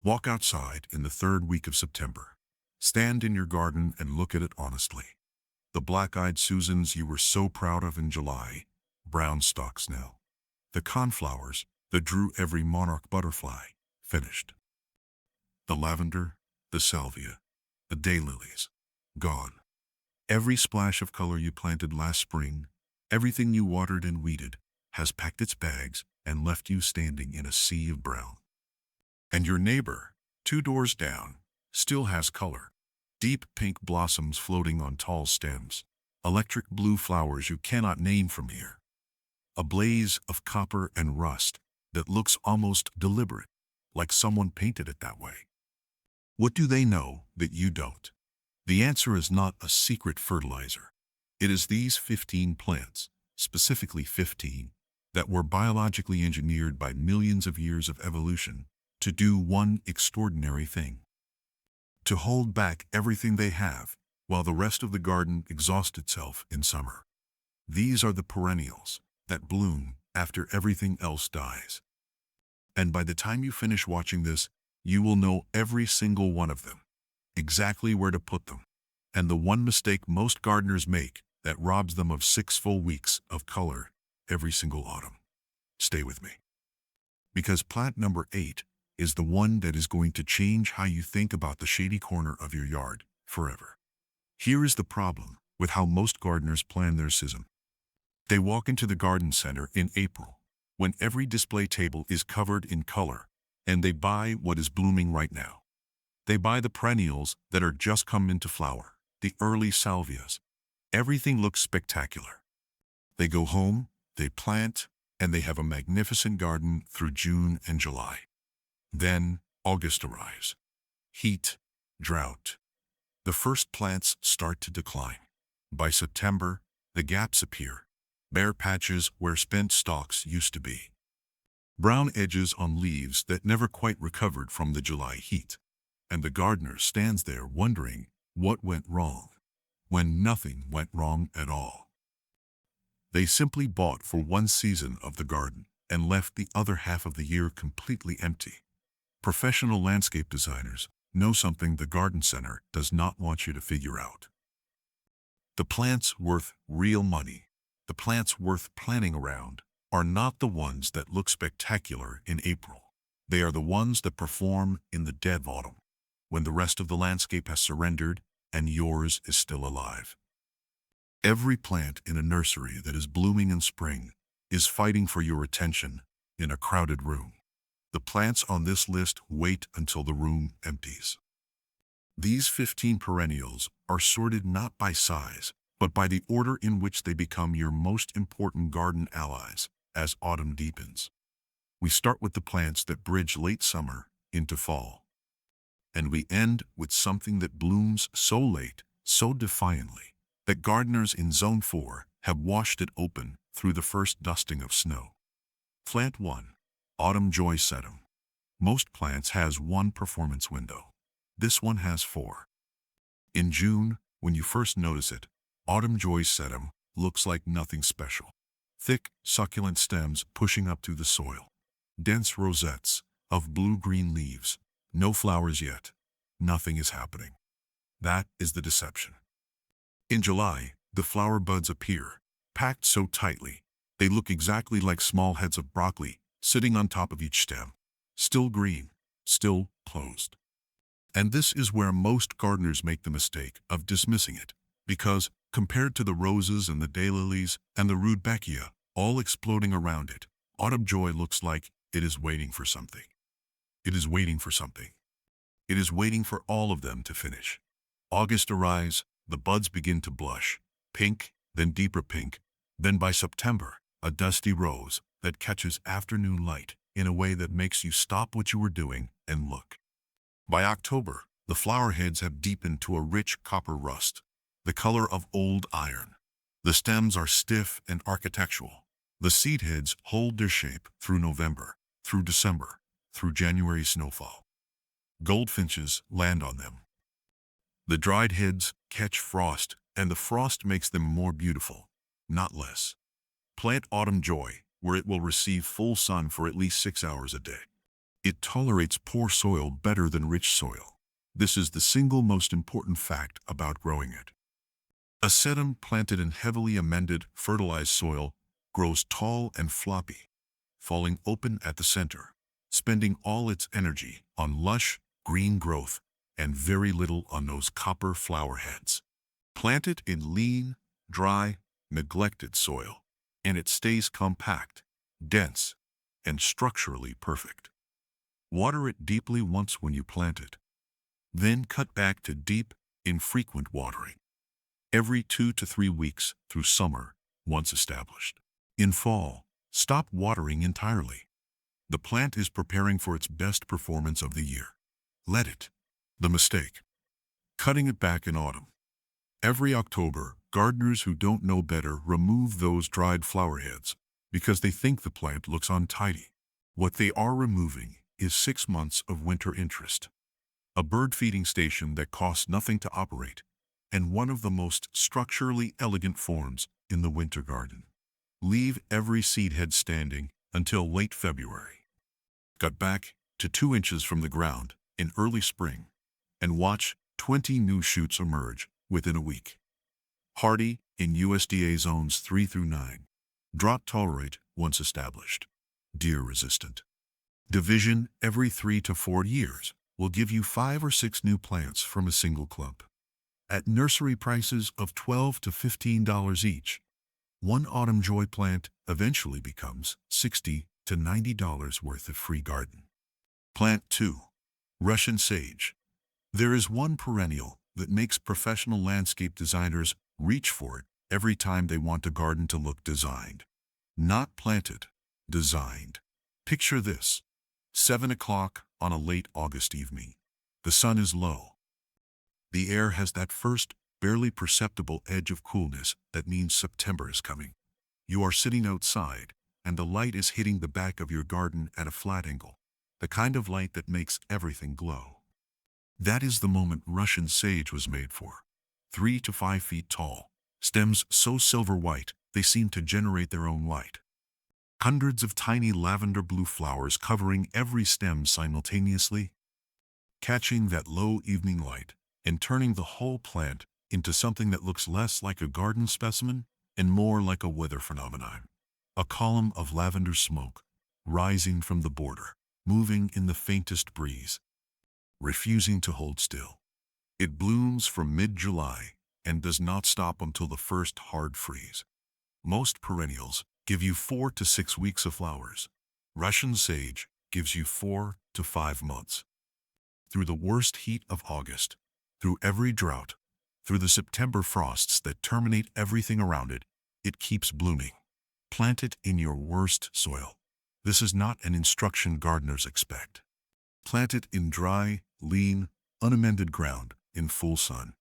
Walk outside in the third week of September. Stand in your garden and look at it honestly. The black-eyed Susans you were so proud of in July, brown stalks now. The coneflowers that drew every monarch butterfly, finished. The lavender, the salvia, the daylilies, gone. Every splash of color you planted last spring, everything you watered and weeded, has packed its bags and left you standing in a sea of brown. And your neighbor, 2 doors down, still has color. Deep pink blossoms floating on tall stems, electric blue flowers you cannot name from here. A blaze of copper and rust that looks almost deliberate, like someone painted it that way. What do they know that you don't? The answer is not a secret fertilizer. It is these 15 plants, specifically 15, that were biologically engineered by millions of years of evolution to do one extraordinary thing: to hold back everything they have while the rest of the garden exhausts itself in summer. These are the perennials that bloom after everything else dies. And by the time you finish watching this, you will know every single one of them, exactly where to put them, and the one mistake most gardeners make that robs them of 6 full weeks of color every single autumn. Stay with me, because plant number 8 is the one that is going to change how you think about the shady corner of your yard forever. Here is the problem with how most gardeners plan their season. They walk into the garden center in April, when every display table is covered in color, and they buy what is blooming right now. They buy the perennials that are just come into flower, the early salvias. Everything looks spectacular. They go home, they plant, and they have a magnificent garden through June and July. Then August arrives. Heat, drought. The first plants start to decline. By September, the gaps appear, bare patches where spent stalks used to be. Brown edges on leaves that never quite recovered from the July heat. And the gardener stands there wondering what went wrong, when nothing went wrong at all. They simply bought for one season of the garden and left the other half of the year completely empty. Professional landscape designers know something the garden center does not want you to figure out. The plants worth real money, the plants worth planning around, are not the ones that look spectacular in April. They are the ones that perform in the dead autumn, when the rest of the landscape has surrendered and yours is still alive. Every plant in a nursery that is blooming in spring is fighting for your attention in a crowded room. The plants on this list wait until the room empties. These 15 perennials are sorted not by size, but by the order in which they become your most important garden allies as autumn deepens. We start with the plants that bridge late summer into fall. And we end with something that blooms so late, so defiantly, that gardeners in Zone 4 have washed it open through the first dusting of snow. Plant 1. Autumn Joy Sedum. Most plants has one performance window. This one has 4. In June, when you first notice it, Autumn Joy Sedum looks like nothing special. Thick, succulent stems pushing up through the soil. Dense rosettes of blue-green leaves. No flowers yet. Nothing is happening. That is the deception. In July, the flower buds appear, packed so tightly, they look exactly like small heads of broccoli sitting on top of each stem. Still green, still closed. And this is where most gardeners make the mistake of dismissing it, because compared to the roses and the daylilies and the rudbeckia, all exploding around it, Autumn Joy looks like it is waiting for something. It is waiting for something. It is waiting for all of them to finish. August arrives, the buds begin to blush, pink, then deeper pink, then by September, a dusty rose that catches afternoon light in a way that makes you stop what you were doing and look. By October, the flower heads have deepened to a rich copper rust, the color of old iron. The stems are stiff and architectural. The seed heads hold their shape through November, through December, through January snowfall. Goldfinches land on them. The dried heads catch frost, and the frost makes them more beautiful, not less. Plant Autumn Joy, where it will receive full sun for at least 6 hours a day. It tolerates poor soil better than rich soil. This is the single most important fact about growing it. A sedum planted in heavily amended, fertilized soil grows tall and floppy, falling open at the center, spending all its energy on lush, green growth and very little on those copper flower heads. Plant it in lean, dry, neglected soil, and it stays compact, dense, and structurally perfect. Water it deeply once when you plant it. Then cut back to deep, infrequent watering every 2 to 3 weeks through summer once established. In fall, stop watering entirely. The plant is preparing for its best performance of the year. Let it. The mistake. Cutting it back in autumn. Every October, gardeners who don't know better remove those dried flower heads because they think the plant looks untidy. What they are removing is 6 months of winter interest, a bird feeding station that costs nothing to operate, and one of the most structurally elegant forms in the winter garden. Leave every seed head standing until late February. Cut back to 2 inches from the ground in early spring and watch 20 new shoots emerge within a week. Hardy in USDA zones 3 through 9. Drought tolerant once established. Deer resistant. Division every 3 to 4 years will give you 5 or 6 new plants from a single clump. At nursery prices of $12 to $15 each, one autumn joy plant eventually becomes $60 to $90 worth of free garden. Plant 2. Russian sage. There is one perennial that makes professional landscape designers reach for it every time they want a garden to look designed. Not planted, designed. Picture this. 7 o'clock on a late August evening. The sun is low. The air has that first, barely perceptible edge of coolness that means September is coming. You are sitting outside, and the light is hitting the back of your garden at a flat angle, the kind of light that makes everything glow. That is the moment Russian sage was made for. 3 to 5 feet tall, stems so silver white they seem to generate their own light. Hundreds of tiny lavender blue flowers covering every stem simultaneously, catching that low evening light and turning the whole plant into something that looks less like a garden specimen and more like a weather phenomenon. A column of lavender smoke, rising from the border, moving in the faintest breeze, refusing to hold still. It blooms from mid-July and does not stop until the first hard freeze. Most perennials give you 4 to 6 weeks of flowers. Russian sage gives you 4 to 5 months. Through the worst heat of August, through every drought, through the September frosts that terminate everything around it, it keeps blooming. Plant it in your worst soil. This is not an instruction gardeners expect. Plant it in dry, lean, unamended ground in full sun,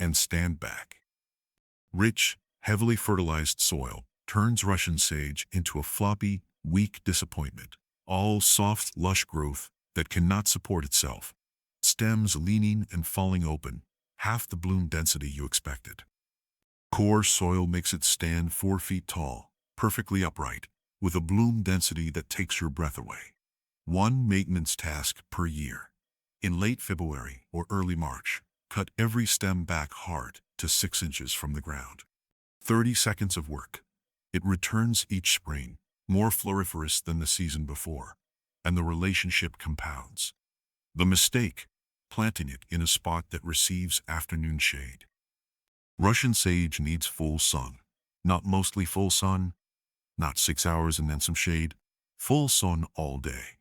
and stand back. Rich, heavily fertilized soil turns Russian sage into a floppy, weak disappointment, all soft, lush growth that cannot support itself. Stems leaning and falling open, half the bloom density you expected. Coarse soil makes it stand 4 feet tall, perfectly upright, with a bloom density that takes your breath away. One maintenance task per year. In late February or early March, cut every stem back hard to 6 inches from the ground. 30 seconds of work. It returns each spring, more floriferous than the season before, and the relationship compounds. The mistake, planting it in a spot that receives afternoon shade. Russian sage needs full sun. Not mostly full sun, not 6 hours and then some shade, full sun all day.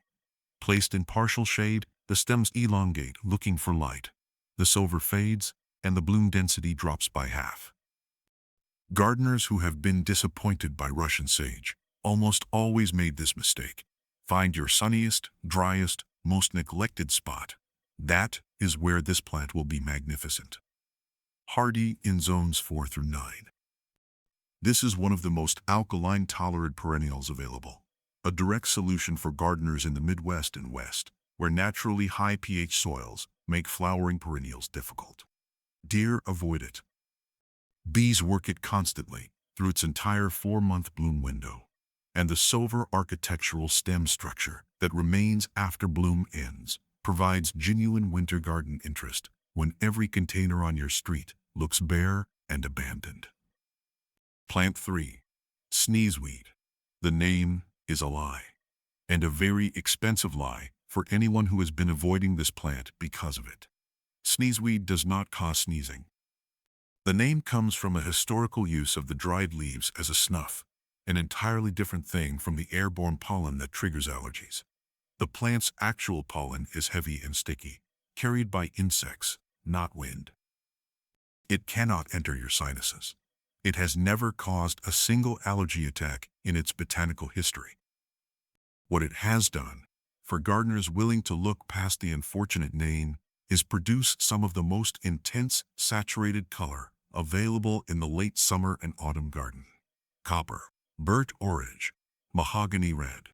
Placed in partial shade, the stems elongate looking for light. The silver fades, and the bloom density drops by half. Gardeners who have been disappointed by Russian sage almost always made this mistake. Find your sunniest, driest, most neglected spot. That is where this plant will be magnificent. Hardy in zones 4 through 9. This is one of the most alkaline-tolerant perennials available. A direct solution for gardeners in the Midwest and West, where naturally high pH soils make flowering perennials difficult. Deer avoid it. Bees work it constantly through its entire 4-month bloom window. And the sober architectural stem structure that remains after bloom ends provides genuine winter garden interest when every container on your street looks bare and abandoned. Plant 3. Sneezeweed. The name is a lie, and a very expensive lie for anyone who has been avoiding this plant because of it. Sneezeweed does not cause sneezing. The name comes from a historical use of the dried leaves as a snuff, an entirely different thing from the airborne pollen that triggers allergies. The plant's actual pollen is heavy and sticky, carried by insects, not wind. It cannot enter your sinuses. It has never caused a single allergy attack in its botanical history. What it has done, for gardeners willing to look past the unfortunate name, is produce some of the most intense saturated color available in the late summer and autumn garden. Copper, burnt orange, mahogany red,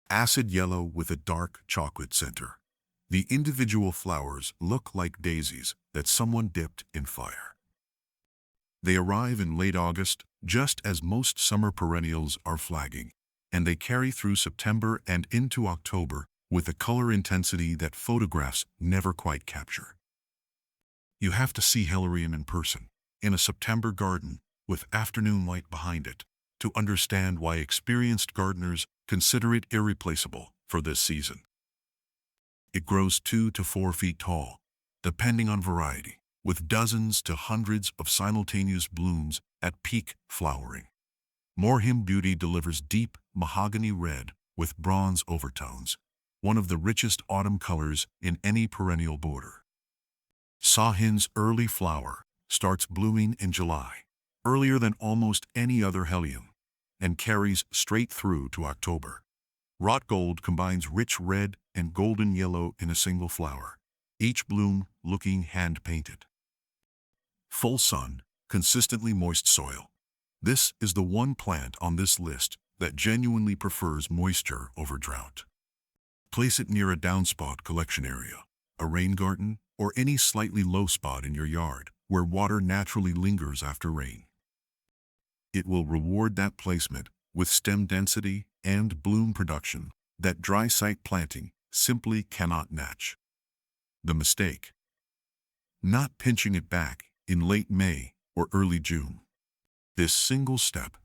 acid yellow with a dark chocolate center. The individual flowers look like daisies that someone dipped in fire. They arrive in late August, just as most summer perennials are flagging, and they carry through September and into October with a color intensity that photographs never quite capture. You have to see Helerium in person, in a September garden with afternoon light behind it, to understand why experienced gardeners consider it irreplaceable for this season. It grows 2 to 4 feet tall, depending on variety, with dozens to hundreds of simultaneous blooms at peak flowering. Moorhim Beauty delivers deep mahogany red with bronze overtones, one of the richest autumn colors in any perennial border. Sawhin's early flower starts blooming in July, earlier than almost any other Helium, and carries straight through to October. Rot gold combines rich red and golden yellow in a single flower, each bloom looking hand-painted. Full sun, consistently moist soil. This is the one plant on this list that genuinely prefers moisture over drought. Place it near a downspout collection area, a rain garden, or any slightly low spot in your yard where water naturally lingers after rain. It will reward that placement with stem density and bloom production that dry site planting simply cannot match. The mistake: not pinching it back in late May or early June. This single step,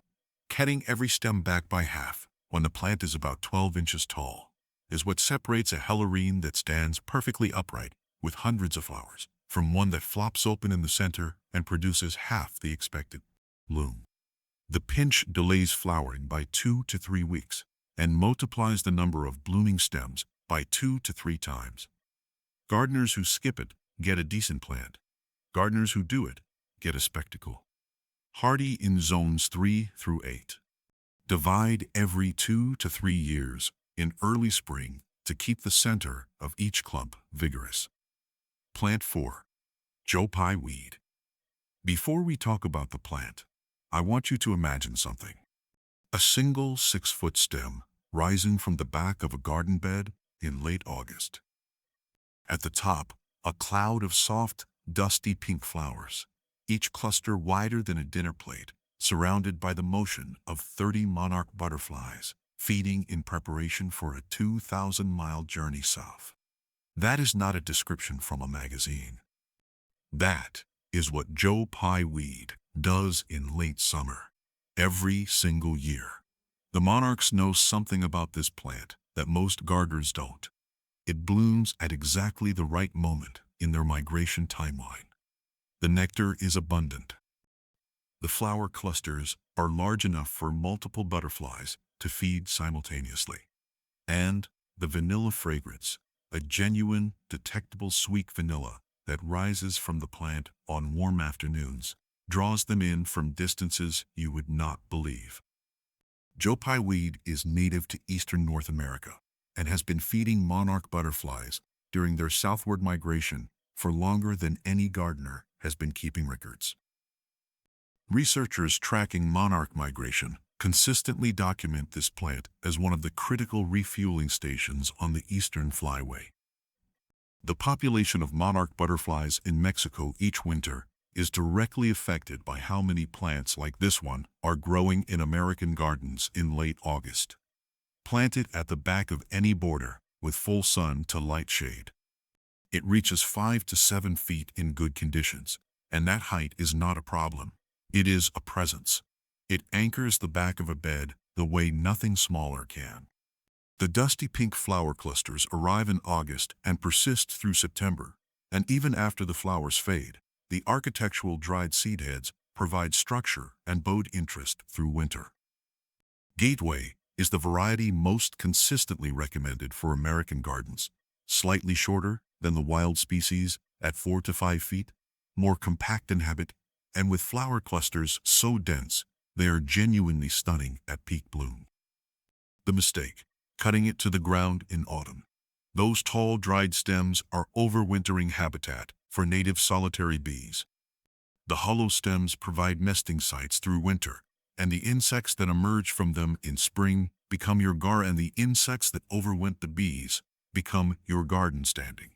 cutting every stem back by half when the plant is about 12 inches tall, is what separates a Helerium that stands perfectly upright with hundreds of flowers from one that flops open in the center and produces half the expected bloom. The pinch delays flowering by 2 to 3 weeks and multiplies the number of blooming stems by 2 to 3 times. Gardeners who skip it get a decent plant. Gardeners who do it get a spectacle. Hardy in zones 3 through 8. Divide every 2 to 3 years in early spring to keep the center of each clump vigorous. Plant 4. Joe Pye weed. Before we talk about the plant, I want you to imagine something. A single 6-foot stem rising from the back of a garden bed in late August. At the top, a cloud of soft, dusty pink flowers, each cluster wider than a dinner plate, surrounded by the motion of 30 monarch butterflies, feeding in preparation for a 2,000-mile journey south. That is not a description from a magazine. That is what Joe Pye weed does in late summer, every single year. The monarchs know something about this plant that most gardeners don't. It blooms at exactly the right moment in their migration timeline. The nectar is abundant. The flower clusters are large enough for multiple butterflies to feed simultaneously. And the vanilla fragrance, a genuine, detectable sweet vanilla that rises from the plant on warm afternoons, draws them in from distances you would not believe. Joe Pye weed is native to eastern North America and has been feeding monarch butterflies during their southward migration for longer than any gardener has been keeping records. Researchers tracking monarch migration consistently document this plant as one of the critical refueling stations on the Eastern Flyway. The population of monarch butterflies in Mexico each winter is directly affected by how many plants like this one are growing in American gardens in late August. Plant it at the back of any border with full sun to light shade. It reaches 5 to 7 feet in good conditions, and that height is not a problem. It is a presence. It anchors the back of a bed the way nothing smaller can. The dusty pink flower clusters arrive in August and persist through September, and even after the flowers fade, the architectural dried seed heads provide structure and bode interest through winter. Gateway is the variety most consistently recommended for American gardens, slightly shorter than the wild species at 4 to 5 feet, more compact in habit, and with flower clusters so dense they are genuinely stunning at peak bloom. The mistake: cutting it to the ground in autumn. Those tall, dried stems are overwintering habitat for native solitary bees. The hollow stems provide nesting sites through winter, and the insects that emerge from them in spring become your and the insects that overwinter the bees become your garden standing.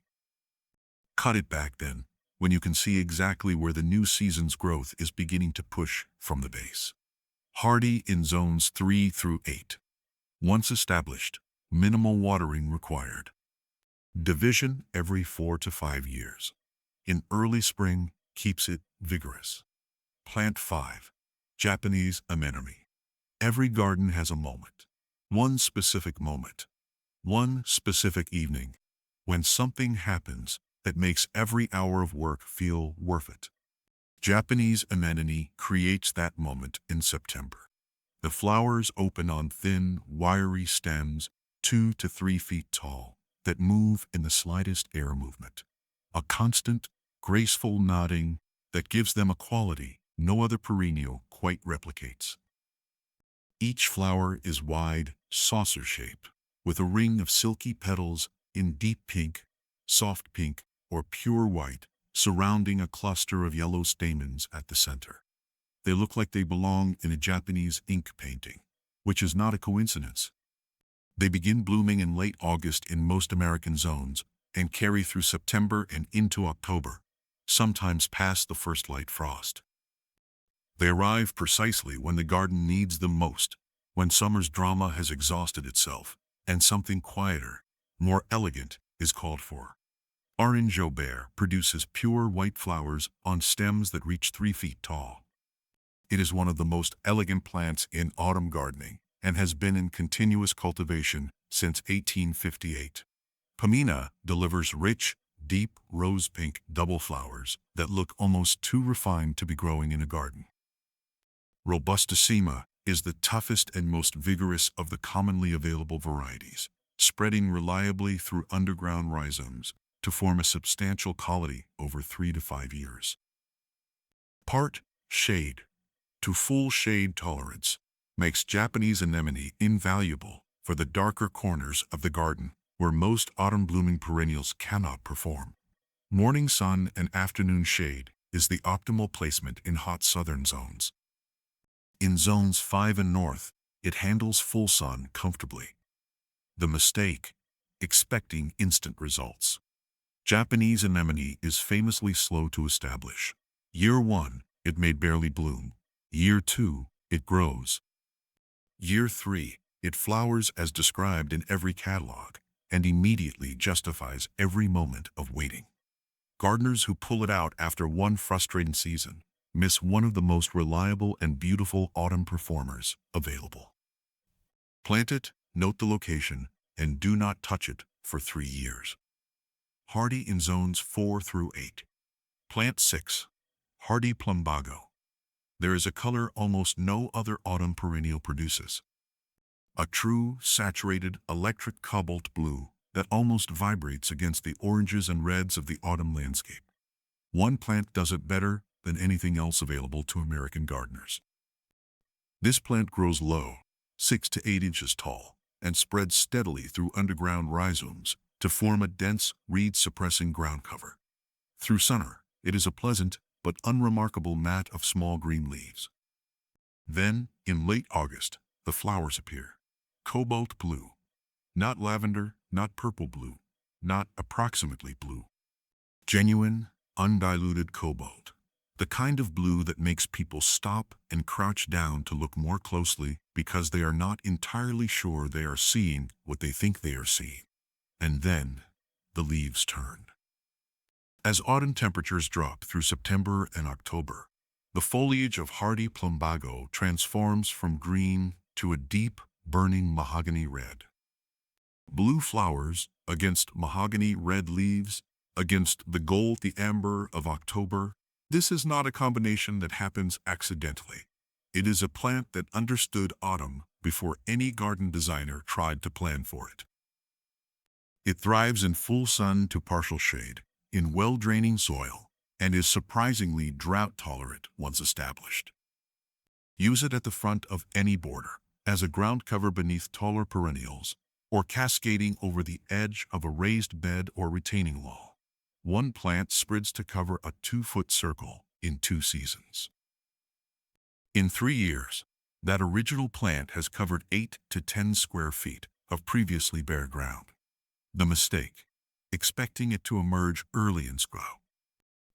Cut it back then, when you can see exactly where the new season's growth is beginning to push from the base. Hardy in zones 3 through 8. Once established, minimal watering required. Division every 4 to 5 years. In early spring, keeps it vigorous. Plant 5. Japanese anemone. Every garden has a moment. One specific moment. One specific evening, when something happens that makes every hour of work feel worth it. Japanese anemone creates that moment in September. The flowers open on thin, wiry stems, 2 to 3 feet tall, that move in the slightest air movement. A constant, graceful nodding that gives them a quality no other perennial quite replicates. Each flower is wide, saucer-shaped, with a ring of silky petals in deep pink, soft pink, or pure white, surrounding a cluster of yellow stamens at the center. They look like they belong in a Japanese ink painting, which is not a coincidence. They begin blooming in late August in most American zones and carry through September and into October, sometimes past the first light frost. They arrive precisely when the garden needs them most, when summer's drama has exhausted itself, and something quieter, more elegant, is called for. Orange Aubert produces pure white flowers on stems that reach 3 feet tall. It is one of the most elegant plants in autumn gardening and has been in continuous cultivation since 1858. Pamina delivers rich, deep rose-pink double flowers that look almost too refined to be growing in a garden. Robustissima is the toughest and most vigorous of the commonly available varieties, spreading reliably through underground rhizomes to form a substantial colony over 3 to 5 years. Part shade to full shade tolerance makes Japanese anemone invaluable for the darker corners of the garden where most autumn-blooming perennials cannot perform. Morning sun and afternoon shade is the optimal placement in hot southern zones. In zones 5 and north, it handles full sun comfortably. The mistake: expecting instant results. Japanese anemone is famously slow to establish. Year 1, it may barely bloom. Year 2, it grows. Year 3, it flowers as described in every catalog and immediately justifies every moment of waiting. Gardeners who pull it out after one frustrating season miss one of the most reliable and beautiful autumn performers available. Plant it, note the location, and do not touch it for 3 years. Hardy in zones 4 through 8. Plant 6. Hardy plumbago. There is a color almost no other autumn perennial produces. A true, saturated, electric cobalt blue that almost vibrates against the oranges and reds of the autumn landscape. One plant does it better than anything else available to American gardeners. This plant grows low, 6 to 8 inches tall, and spreads steadily through underground rhizomes to form a dense, reed-suppressing ground cover. Through summer, it is a pleasant but unremarkable mat of small green leaves. Then, in late August, the flowers appear. Cobalt blue. Not lavender, not purple blue, not approximately blue. Genuine, undiluted cobalt. The kind of blue that makes people stop and crouch down to look more closely because they are not entirely sure they are seeing what they think they are seeing. And then, the leaves turn. As autumn temperatures drop through September and October, the foliage of hardy plumbago transforms from green to a deep, burning mahogany red. Blue flowers against mahogany red leaves, against the goldy amber of October. This is not a combination that happens accidentally. It is a plant that understood autumn before any garden designer tried to plan for it. It thrives in full sun to partial shade, in well-draining soil, and is surprisingly drought-tolerant once established. Use it at the front of any border, as a ground cover beneath taller perennials, or cascading over the edge of a raised bed or retaining wall. One plant spreads to cover a 2-foot circle in 2 seasons. In 3 years, that original plant has covered 8 to 10 square feet of previously bare ground. The mistake: expecting it to emerge early and grow.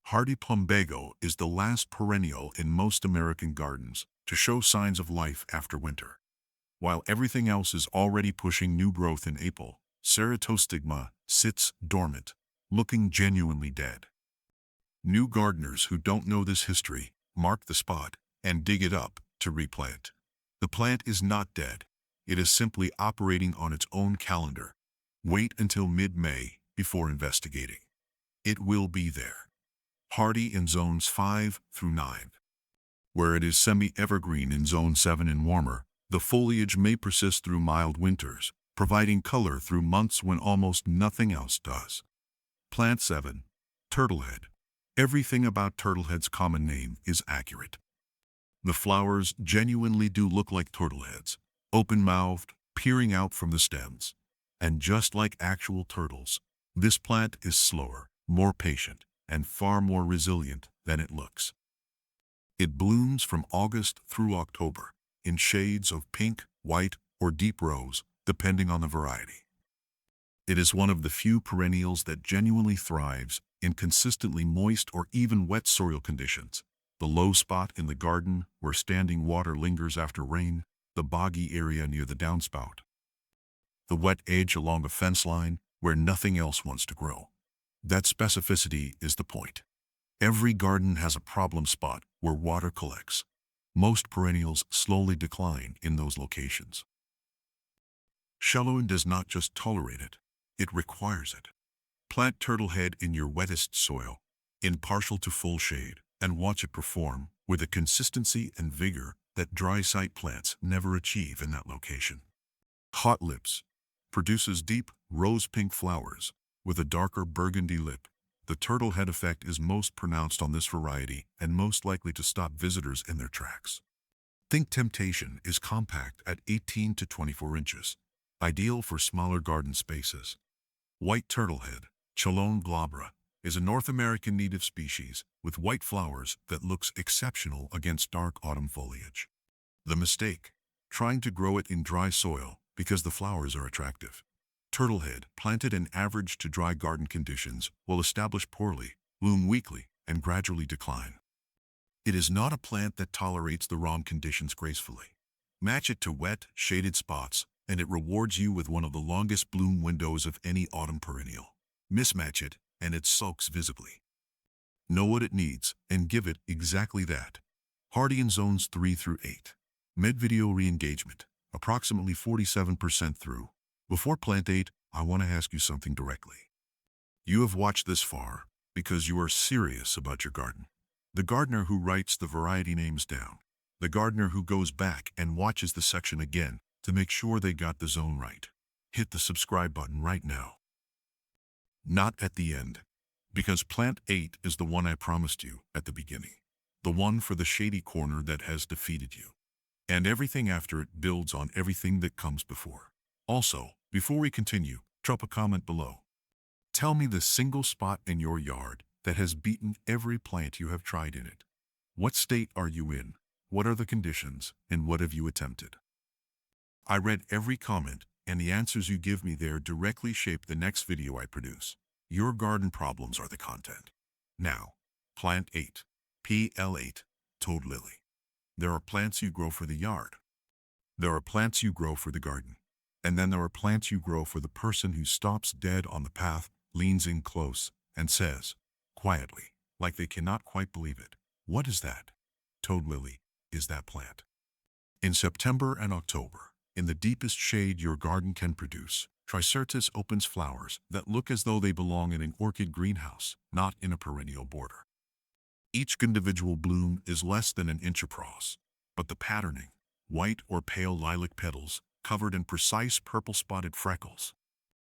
Hardy plumbago is the last perennial in most American gardens to show signs of life after winter. While everything else is already pushing new growth in April, ceratostigma sits dormant, looking genuinely dead. New gardeners who don't know this history mark the spot and dig it up to replant. The plant is not dead. It is simply operating on its own calendar. Wait until mid-May before investigating. It will be there. Hardy in zones 5 through 9. Where it is semi-evergreen in zone 7 and warmer, the foliage may persist through mild winters, providing color through months when almost nothing else does. Plant 7. Turtlehead. Everything about turtlehead's common name is accurate. The flowers genuinely do look like turtleheads, open-mouthed, peering out from the stems. And just like actual turtles, this plant is slower, more patient, and far more resilient than it looks. It blooms from August through October, in shades of pink, white, or deep rose, depending on the variety. It is one of the few perennials that genuinely thrives in consistently moist or even wet soil conditions. The low spot in the garden where standing water lingers after rain, the boggy area near the downspout. The wet edge along a fence line where nothing else wants to grow. That specificity is the point. Every garden has a problem spot where water collects. Most perennials slowly decline in those locations. Shallow does not just tolerate it, it requires it. Plant turtlehead in your wettest soil, in partial to full shade, and watch it perform with a consistency and vigor that dry site plants never achieve in that location. Hot Lips produces deep, rose-pink flowers with a darker burgundy lip. The turtlehead effect is most pronounced on this variety and most likely to stop visitors in their tracks. Think Temptation is compact at 18 to 24 inches, ideal for smaller garden spaces. White turtlehead, Chelone glabra, is a North American native species with white flowers that looks exceptional against dark autumn foliage. The mistake: trying to grow it in dry soil because the flowers are attractive. Turtlehead, planted in average to dry garden conditions, will establish poorly, bloom weakly, and gradually decline. It is not a plant that tolerates the wrong conditions gracefully. Match it to wet, shaded spots, and it rewards you with one of the longest bloom windows of any autumn perennial. Mismatch it, and it sulks visibly. Know what it needs, and give it exactly that. Hardy in zones 3 through 8. Mid-video re-engagement, approximately 47% through. Before plant 8, I want to ask you something directly. You have watched this far because you are serious about your garden. The gardener who writes the variety names down. The gardener who goes back and watches the section again to make sure they got the zone right. Hit the subscribe button right now. Not at the end, because plant 8 is the one I promised you at the beginning. The one for the shady corner that has defeated you. And everything after it builds on everything that comes before. Also, before we continue, drop a comment below. Tell me the single spot in your yard that has beaten every plant you have tried in it. What state are you in? What are the conditions? And what have you attempted? I read every comment, and the answers you give me there directly shape the next video I produce. Your garden problems are the content. Now, plant 8. PL8, toad lily. There are plants you grow for the yard. There are plants you grow for the garden. And then there are plants you grow for the person who stops dead on the path, leans in close, and says, quietly, like they cannot quite believe it, "What is that?" Toad lily is that plant. In September and October, in the deepest shade your garden can produce, Tricertus opens flowers that look as though they belong in an orchid greenhouse, not in a perennial border. Each individual bloom is less than an inch across, but the patterning, white or pale lilac petals covered in precise purple-spotted freckles,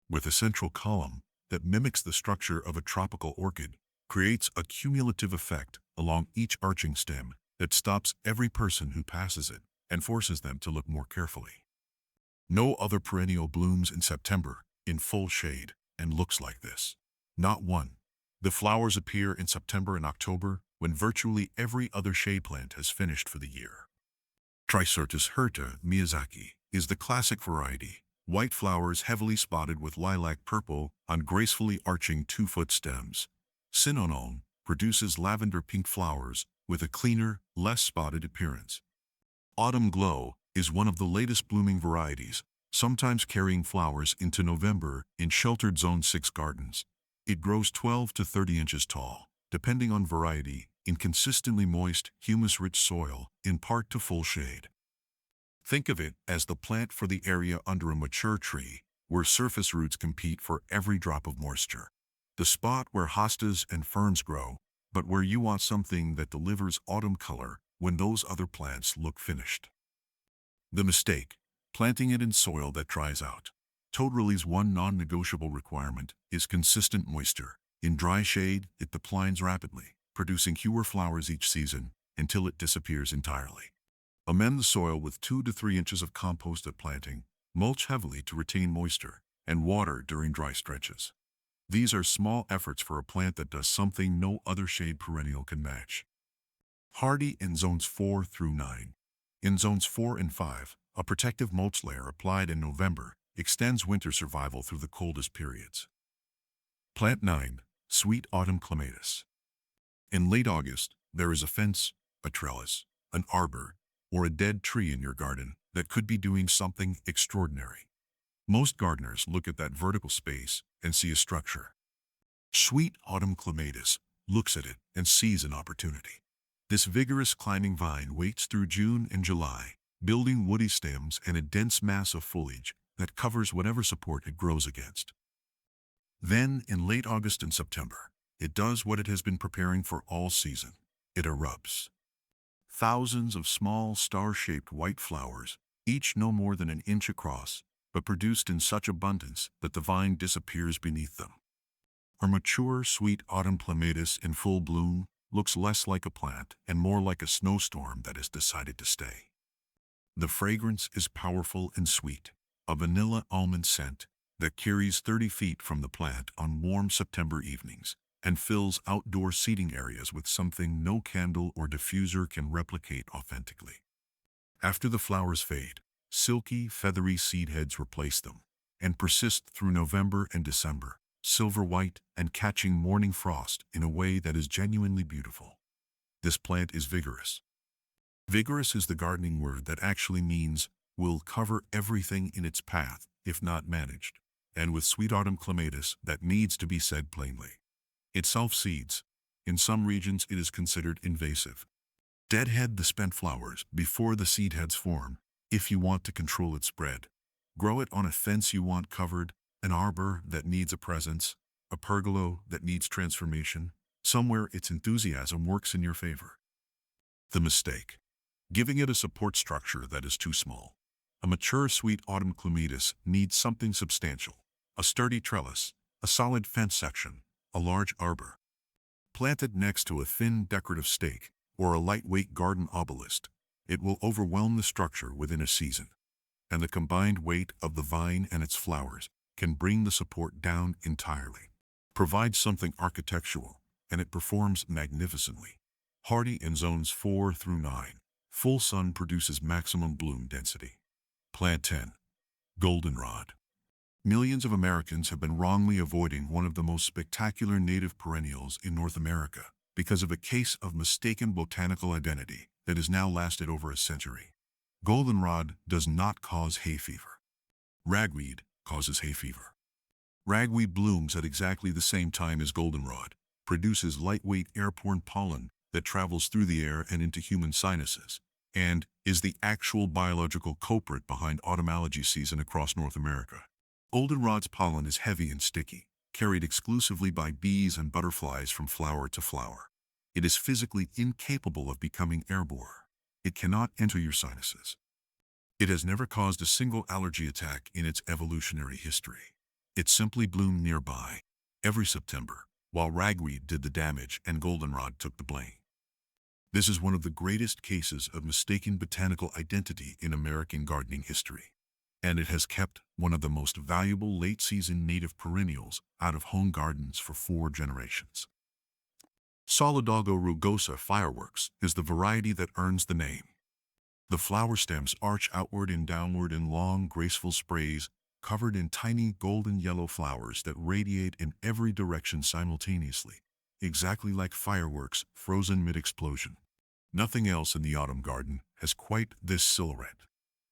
with a central column that mimics the structure of a tropical orchid, creates a cumulative effect along each arching stem that stops every person who passes it and forces them to look more carefully. No other perennial blooms in September in full shade and looks like this. Not one. The flowers appear in September and October when virtually every other shade plant has finished for the year. Tricertus hirta Miyazaki is the classic variety, white flowers heavily spotted with lilac purple on gracefully arching 2-foot stems. Sinonon produces lavender pink flowers with a cleaner, less spotted appearance. Autumn Glow is one of the latest blooming varieties, sometimes carrying flowers into November in sheltered Zone 6 gardens. It grows 12 to 30 inches tall, depending on variety, in consistently moist, humus-rich soil, in part to full shade. Think of it as the plant for the area under a mature tree, where surface roots compete for every drop of moisture. The spot where hostas and ferns grow, but where you want something that delivers autumn color when those other plants look finished. The mistake: planting it in soil that dries out. Toad lily's one non-negotiable requirement is consistent moisture. In dry shade, it declines rapidly, producing fewer flowers each season until it disappears entirely. Amend the soil with 2 to 3 inches of compost at planting, mulch heavily to retain moisture, and water during dry stretches. These are small efforts for a plant that does something no other shade perennial can match. Hardy in zones 4 through 9. In zones 4 and 5, a protective mulch layer applied in November extends winter survival through the coldest periods. Plant 9, Sweet Autumn Clematis. In late August, there is a fence, a trellis, an arbor, or a dead tree in your garden that could be doing something extraordinary. Most gardeners look at that vertical space and see a structure. Sweet Autumn Clematis looks at it and sees an opportunity. This vigorous climbing vine waits through June and July, building woody stems and a dense mass of foliage that covers whatever support it grows against. Then, in late August and September, it does what it has been preparing for all season. It erupts. Thousands of small, star-shaped white flowers, each no more than an inch across, but produced in such abundance that the vine disappears beneath them. Our mature, sweet autumn clematis in full bloom looks less like a plant and more like a snowstorm that has decided to stay. The fragrance is powerful and sweet, a vanilla almond scent that carries 30 feet from the plant on warm September evenings and fills outdoor seating areas with something no candle or diffuser can replicate authentically. After the flowers fade, silky, feathery seed heads replace them and persist through November and December, silver white and catching morning frost in a way that is genuinely beautiful. This plant is vigorous. Vigorous is the gardening word that actually means will cover everything in its path if not managed, and with sweet autumn clematis that needs to be said plainly. It self-seeds. In some regions it is considered invasive. Deadhead the spent flowers before the seed heads form if you want to control its spread. Grow it on a fence you want covered, an arbor that needs a presence, a pergola that needs transformation, somewhere its enthusiasm works in your favor. The mistake: giving it a support structure that is too small. A mature sweet autumn clematis needs something substantial: a sturdy trellis, a solid fence section, a large arbor. Planted next to a thin decorative stake or a lightweight garden obelisk, it will overwhelm the structure within a season, and the combined weight of the vine and its flowers can bring the support down entirely. Provide something architectural, and it performs magnificently. Hardy in zones 4 through 9. Full sun produces maximum bloom density. Plant 10. Goldenrod. Millions of Americans have been wrongly avoiding one of the most spectacular native perennials in North America, because of a case of mistaken botanical identity that has now lasted over a century. Goldenrod does not cause hay fever. Ragweed causes hay fever. Ragweed blooms at exactly the same time as goldenrod, produces lightweight airborne pollen that travels through the air and into human sinuses, and is the actual biological culprit behind autumn allergy season across North America. Goldenrod's pollen is heavy and sticky, carried exclusively by bees and butterflies from flower to flower. It is physically incapable of becoming airborne. It cannot enter your sinuses. It has never caused a single allergy attack in its evolutionary history. It simply bloomed nearby every September, while ragweed did the damage and goldenrod took the blame. This is one of the greatest cases of mistaken botanical identity in American gardening history, and it has kept one of the most valuable late-season native perennials out of home gardens for 4 generations. Solidago rugosa fireworks is the variety that earns the name. The flower stems arch outward and downward in long, graceful sprays, covered in tiny golden yellow flowers that radiate in every direction simultaneously, exactly like fireworks frozen mid-explosion. Nothing else in the autumn garden has quite this silhouette.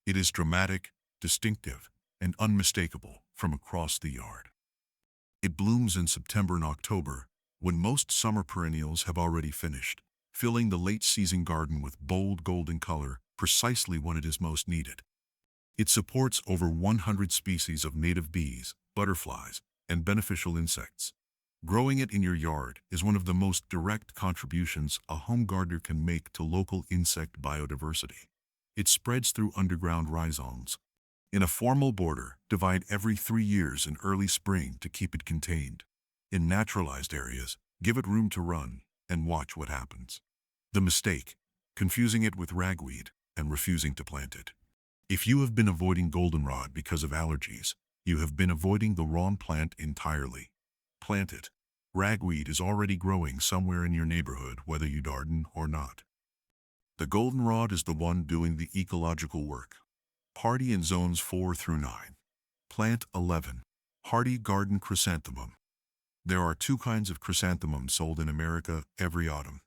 It is dramatic, distinctive, and unmistakable from across the yard. It blooms in September and October, when most summer perennials have already finished, filling the late-season garden with bold golden color precisely when it is most needed. It supports over 100 species of native bees, butterflies, and beneficial insects. Growing it in your yard is one of the most direct contributions a home gardener can make to local insect biodiversity. It spreads through underground rhizomes. In a formal border, divide every 3 years in early spring to keep it contained. In naturalized areas, give it room to run and watch what happens. The mistake: confusing it with ragweed and refusing to plant it. If you have been avoiding goldenrod because of allergies, you have been avoiding the wrong plant entirely. Plant it. Ragweed is already growing somewhere in your neighborhood, whether you garden or not. The goldenrod is the one doing the ecological work. Hardy in zones 4 through 9. Plant 11. Hardy garden chrysanthemum. There are 2 kinds of chrysanthemums sold in America every autumn.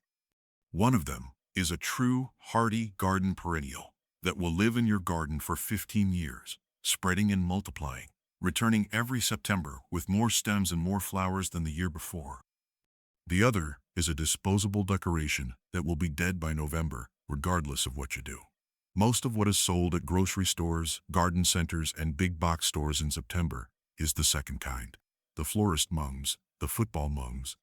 One of them is a true hardy garden perennial that will live in your garden for 15 years, spreading and multiplying, returning every September with more stems and more flowers than the year before. The other is a disposable decoration that will be dead by November, regardless of what you do. Most of what is sold at grocery stores, garden centers, and big box stores in September is the second kind. The florist mums, the football mums,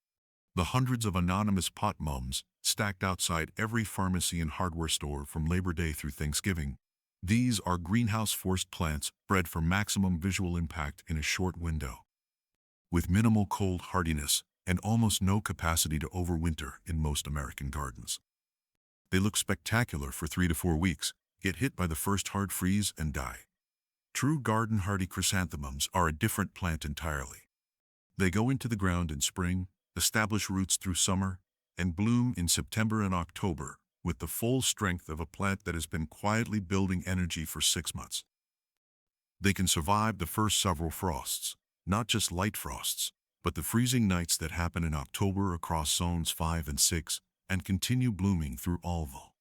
the hundreds of anonymous pot mums stacked outside every pharmacy and hardware store from Labor Day through Thanksgiving. These are greenhouse-forced plants bred for maximum visual impact in a short window. With minimal cold hardiness and almost no capacity to overwinter in most American gardens. They look spectacular for 3 to 4 weeks, get hit by the first hard freeze, and die. True garden hardy chrysanthemums are a different plant entirely. They go into the ground in spring, establish roots through summer, and bloom in September and October with the full strength of a plant that has been quietly building energy for 6 months. They can survive the first several frosts, not just light frosts, but the freezing nights that happen in October across zones 5 and 6, and continue blooming through all fall.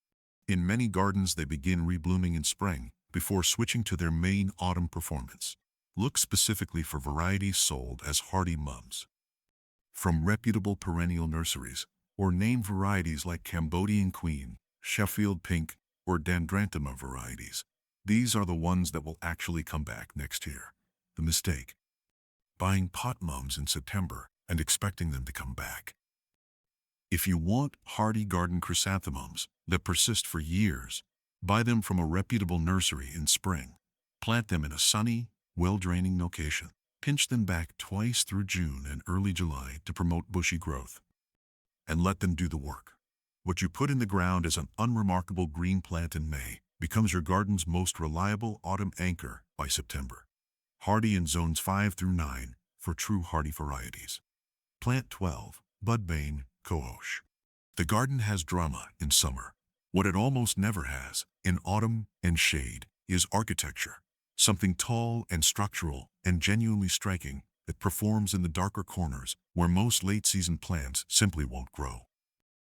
In many gardens they begin reblooming in spring, before switching to their main autumn performance. Look specifically for varieties sold as hardy mums from reputable perennial nurseries, or name varieties like Cambodian Queen, Sheffield Pink, or Dendranthema varieties. These are the ones that will actually come back next year. The mistake: buying pot mums in September and expecting them to come back. If you want hardy garden chrysanthemums that persist for years, buy them from a reputable nursery in spring. Plant them in a sunny, well-draining location. Pinch them back twice through June and early July to promote bushy growth. And let them do the work. What you put in the ground as an unremarkable green plant in May becomes your garden's most reliable autumn anchor by September. Hardy in zones 5 through 9 for true hardy varieties. Plant 12. Budbane, Cohosh. The garden has drama in summer. What it almost never has in autumn and shade is architecture. Something tall and structural and genuinely striking that performs in the darker corners where most late-season plants simply won't grow.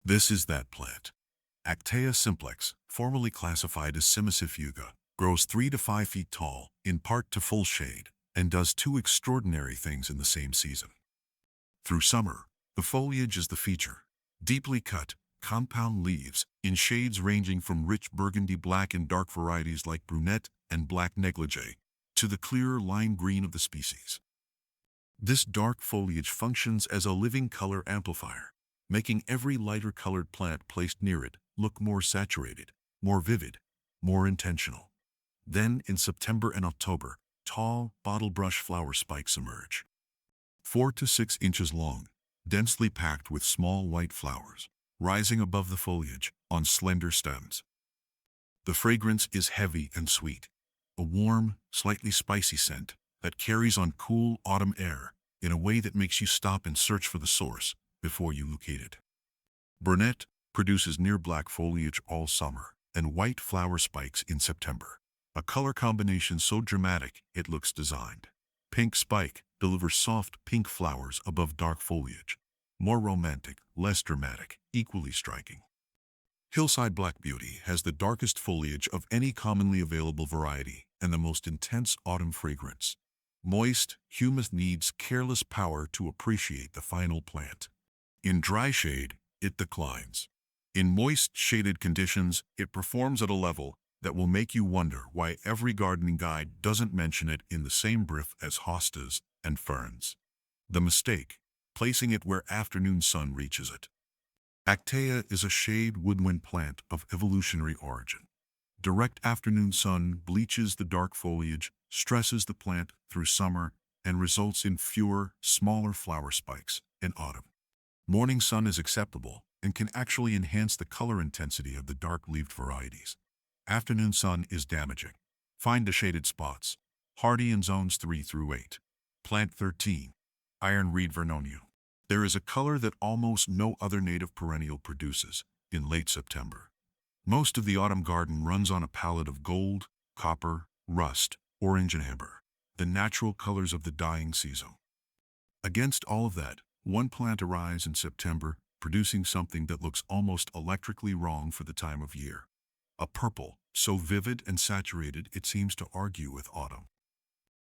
This is that plant. Actaea simplex, formerly classified as Simicifuga, grows 3 to 5 feet tall, in part to full shade, and does two extraordinary things in the same season. Through summer, the foliage is the feature. Deeply cut, compound leaves, in shades ranging from rich burgundy black and dark varieties like brunette and black negligee, to the clearer lime green of the species. This dark foliage functions as a living color amplifier, making every lighter colored plant placed near it look more saturated, more vivid, more intentional. Then, in September and October, tall, bottle-brush flower spikes emerge. 4 to 6 inches long, densely packed with small white flowers, rising above the foliage on slender stems. The fragrance is heavy and sweet, a warm, slightly spicy scent that carries on cool autumn air in a way that makes you stop and search for the source before you locate it. Brunette produces near-black foliage all summer and white flower spikes in September, a color combination so dramatic it looks designed. Pink spike delivers soft pink flowers above dark foliage, more romantic, less dramatic, equally striking. Hillside Black Beauty has the darkest foliage of any commonly available variety and the most intense autumn fragrance. Moist, humid needs careless power to appreciate the final plant. In dry shade, it declines. In moist, shaded conditions, it performs at a level that will make you wonder why every gardening guide doesn't mention it in the same breath as hostas and ferns. The mistake: placing it where afternoon sun reaches it. Actaea is a shade woodwind plant of evolutionary origin. Direct afternoon sun bleaches the dark foliage, stresses the plant through summer, and results in fewer, smaller flower spikes in autumn. Morning sun is acceptable and can actually enhance the color intensity of the dark-leaved varieties. Afternoon sun is damaging. Find the shaded spots. Hardy in zones 3 through 8. Plant 13. Ironweed vernonia. There is a color that almost no other native perennial produces in late September. Most of the autumn garden runs on a palette of gold, copper, rust, orange, and amber, the natural colors of the dying season. Against all of that, one plant arrives in September, producing something that looks almost electrically wrong for the time of year. A purple, so vivid and saturated it seems to argue with autumn.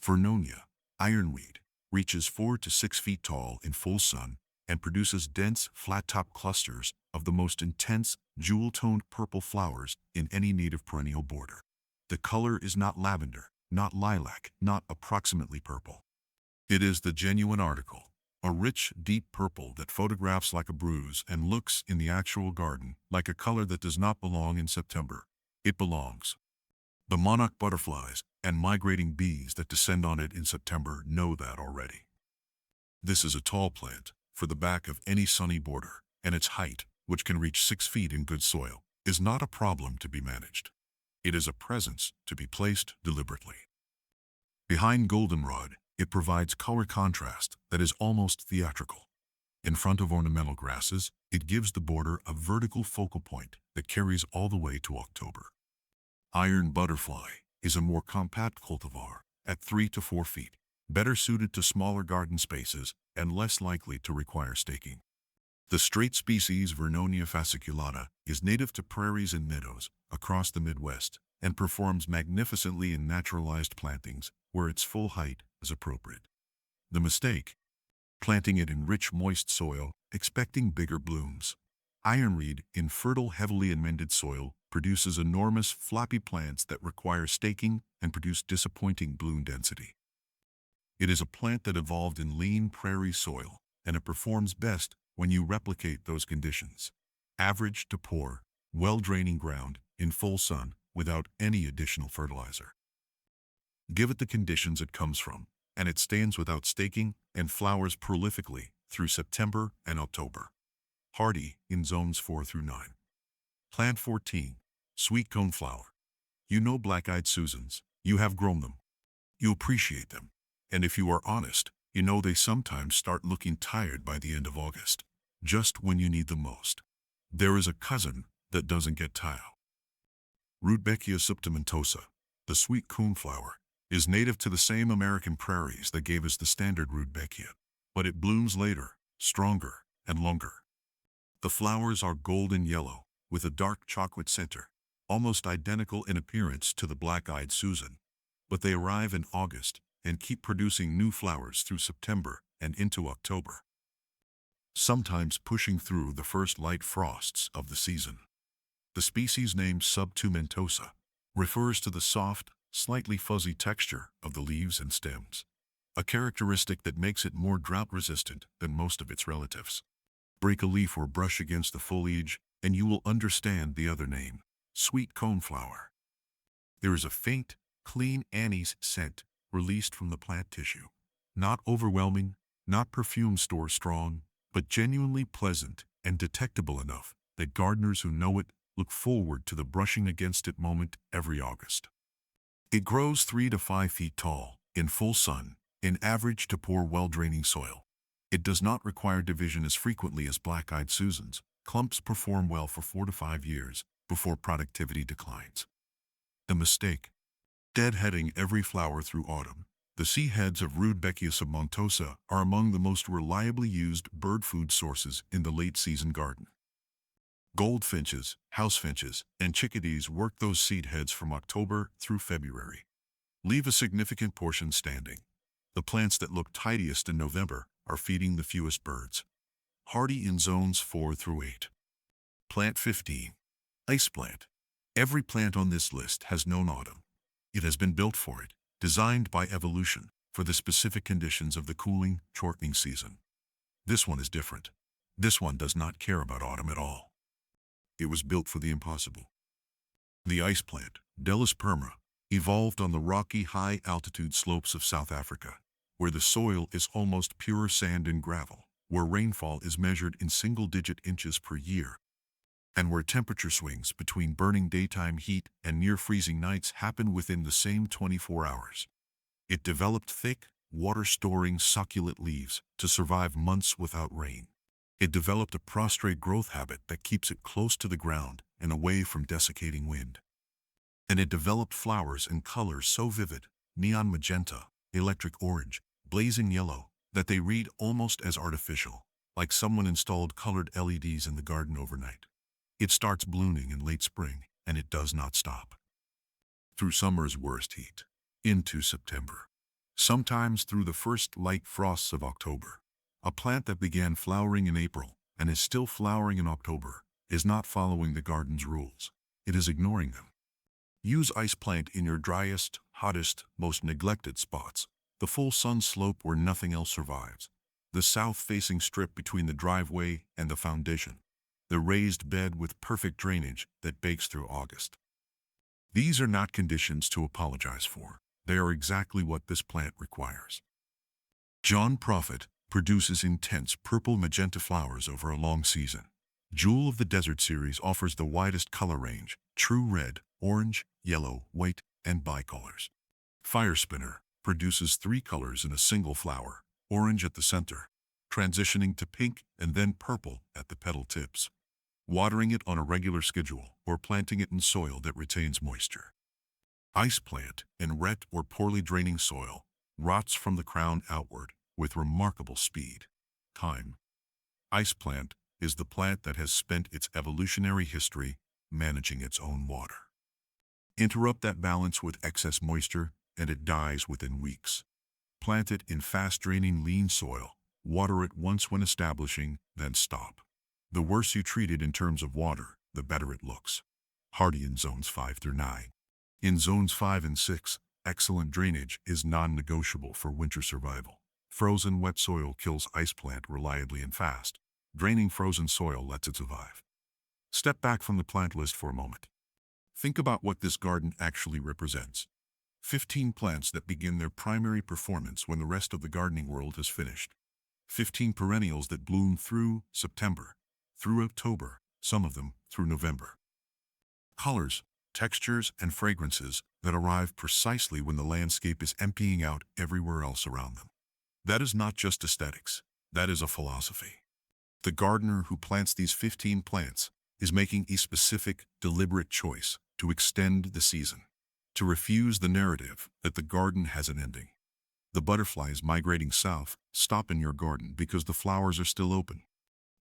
Vernonia, ironweed, reaches 4 to 6 feet tall in full sun and produces dense, flat-top clusters of the most intense, jewel-toned purple flowers in any native perennial border. The color is not lavender, not lilac, not approximately purple. It is the genuine article, a rich, deep purple that photographs like a bruise and looks in the actual garden like a color that does not belong in September. It belongs. The monarch butterflies and migrating bees that descend on it in September know that already. This is a tall plant for the back of any sunny border, and its height, which can reach 6 feet in good soil, is not a problem to be managed. It is a presence to be placed deliberately. Behind goldenrod, it provides color contrast that is almost theatrical. In front of ornamental grasses, it gives the border a vertical focal point that carries all the way to October. Iron butterfly is a more compact cultivar at 3 to 4 feet, better suited to smaller garden spaces and less likely to require staking. The straight species Vernonia fasciculata is native to prairies and meadows across the Midwest and performs magnificently in naturalized plantings where its full height is appropriate. The mistake: planting it in rich, moist soil, expecting bigger blooms. Ironweed in fertile, heavily amended soil produces enormous, floppy plants that require staking and produce disappointing bloom density. It is a plant that evolved in lean prairie soil, and it performs best when you replicate those conditions. Average to poor, well-draining ground in full sun without any additional fertilizer. Give it the conditions it comes from, and it stands without staking and flowers prolifically through September and October. Hardy in zones 4 through 9. Plant 14. Sweet coneflower. You know black-eyed Susans. You have grown them. You appreciate them. And if you are honest, you know they sometimes start looking tired by the end of August, just when you need them most. There is a cousin that doesn't get tired. Rudbeckia subtomentosa, the sweet coneflower, is native to the same American prairies that gave us the standard Rudbeckia, but it blooms later, stronger, and longer. The flowers are golden yellow, with a dark chocolate center, almost identical in appearance to the black-eyed Susan. But they arrive in August and keep producing new flowers through September and into October, sometimes pushing through the first light frosts of the season. The species name subtomentosa refers to the soft, slightly fuzzy texture of the leaves and stems, a characteristic that makes it more drought-resistant than most of its relatives. Break a leaf or brush against the foliage, and you will understand the other name, sweet coneflower. There is a faint, clean anise scent released from the plant tissue. Not overwhelming, not perfume store strong, but genuinely pleasant and detectable enough that gardeners who know it look forward to the brushing against it moment every August. It grows 3 to 5 feet tall, in full sun, in average to poor well-draining soil. It does not require division as frequently as black-eyed Susans. Clumps perform well for 4 to 5 years before productivity declines. The mistake: deadheading every flower through autumn. The seed heads of Rudbeckia submontosa are among the most reliably used bird food sources in the late-season garden. Goldfinches, housefinches, and chickadees work those seed heads from October through February. Leave a significant portion standing. The plants that look tidiest in November are feeding the fewest birds. Hardy in zones 4 through 8. Plant 15. Ice plant. Every plant on this list has known autumn. It has been built for it, designed by evolution for the specific conditions of the cooling, shortening season. This one is different. This one does not care about autumn at all. It was built for the impossible. The ice plant, Delis perma, evolved on the rocky high-altitude slopes of South Africa, where the soil is almost pure sand and gravel, where rainfall is measured in single-digit inches per year, and where temperature swings between burning daytime heat and near-freezing nights happen within the same 24 hours. It developed thick, water-storing succulent leaves to survive months without rain. It developed a prostrate growth habit that keeps it close to the ground and away from desiccating wind. And it developed flowers in colors so vivid, neon magenta, electric orange, blazing yellow, that they read almost as artificial, like someone installed colored LEDs in the garden overnight. It starts blooming in late spring, and it does not stop. Through summer's worst heat, into September, sometimes through the first light frosts of October. A plant that began flowering in April and is still flowering in October is not following the garden's rules. It is ignoring them. Use ice plant in your driest, hottest, most neglected spots. The full sun slope where nothing else survives. The south-facing strip between the driveway and the foundation. The raised bed with perfect drainage that bakes through August. These are not conditions to apologize for. They are exactly what this plant requires. John Prophet produces intense purple magenta flowers over a long season. Jewel of the Desert series offers the widest color range: true red, orange, yellow, white, and bicolors. Fire Spinner produces 3 colors in a single flower: orange at the center, transitioning to pink and then purple at the petal tips. Watering it on a regular schedule or planting it in soil that retains moisture. Ice plant in wet or poorly draining soil rots from the crown outward with remarkable speed. Time. Ice plant is the plant that has spent its evolutionary history managing its own water. Interrupt that balance with excess moisture, and it dies within weeks. Plant it in fast-draining lean soil. Water it once when establishing, then stop. The worse you treat it in terms of water, the better it looks. Hardy in zones 5 through 9. In zones 5 and 6, excellent drainage is non-negotiable for winter survival. Frozen wet soil kills ice plant reliably and fast. Draining frozen soil lets it survive. Step back from the plant list for a moment. Think about what this garden actually represents. 15 plants that begin their primary performance when the rest of the gardening world has finished. 15 perennials that bloom through September, through October, some of them through November. Colors, textures, and fragrances that arrive precisely when the landscape is emptying out everywhere else around them. That is not just aesthetics, that is a philosophy. The gardener who plants these 15 plants is making a specific, deliberate choice to extend the season, to refuse the narrative that the garden has an ending. The butterflies migrating south stop in your garden because the flowers are still open.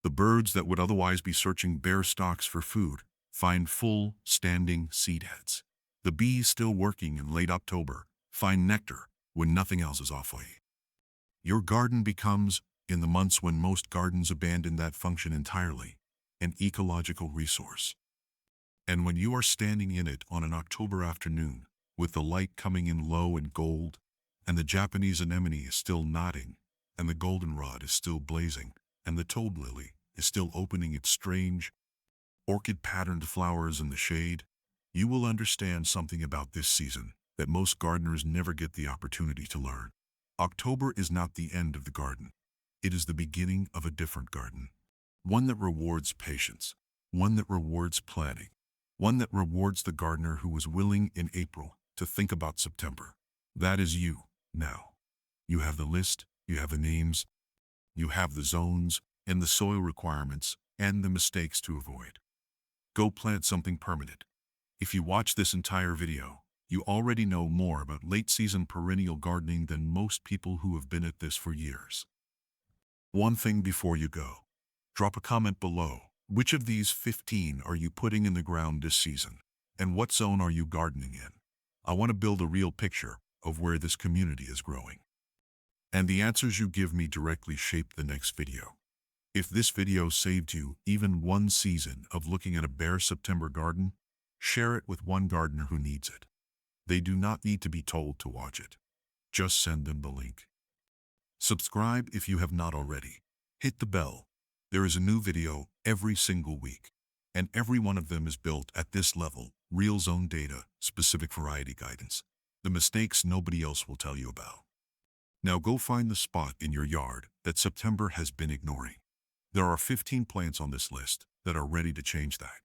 The birds that would otherwise be searching bare stalks for food find full, standing seed heads. The bees still working in late October find nectar when nothing else is offway. Your garden becomes, in the months when most gardens abandon that function entirely, an ecological resource. And when you are standing in it on an October afternoon, with the light coming in low and gold, and the Japanese anemone is still nodding, and the goldenrod is still blazing, and the toad lily is still opening its strange, orchid-patterned flowers in the shade, you will understand something about this season that most gardeners never get the opportunity to learn. October is not the end of the garden. It is the beginning of a different garden. One that rewards patience. One that rewards planning. One that rewards the gardener who was willing in April to think about September. That is you, now. You have the list, you have the names, you have the zones, and the soil requirements, and the mistakes to avoid. Go plant something permanent. If you watch this entire video, you already know more about late-season perennial gardening than most people who have been at this for years. One thing before you go. Drop a comment below. Which of these 15 are you putting in the ground this season? And what zone are you gardening in? I want to build a real picture of where this community is growing. And the answers you give me directly shape the next video. If this video saved you even one season of looking at a bare September garden, share it with one gardener who needs it. They do not need to be told to watch it. Just send them the link. Subscribe if you have not already. Hit the bell. There is a new video every single week, and every one of them is built at this level, real zone data, specific variety guidance, the mistakes nobody else will tell you about. Now go find the spot in your yard that September has been ignoring. There are 15 plants on this list that are ready to change that.